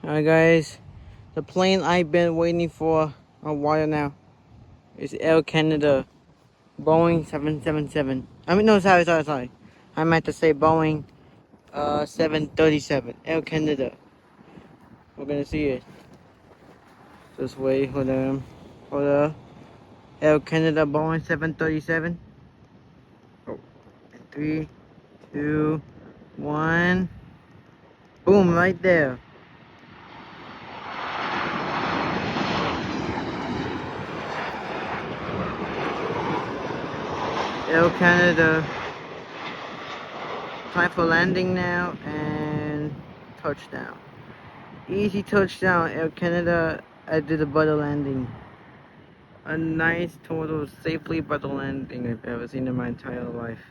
Alright guys, the plane I've been waiting for a while now is Air Canada Boeing 777. I mean no, sorry. I meant to say Boeing 737 Air Canada. We're gonna see it. Just wait for the Air Canada Boeing 737. Oh, 3, 2, 1. Boom, right there. Air Canada. Time for landing now and touchdown. Easy touchdown, Air Canada. I did a butter landing. A nice, total, safely butter landing I've ever seen in my entire life.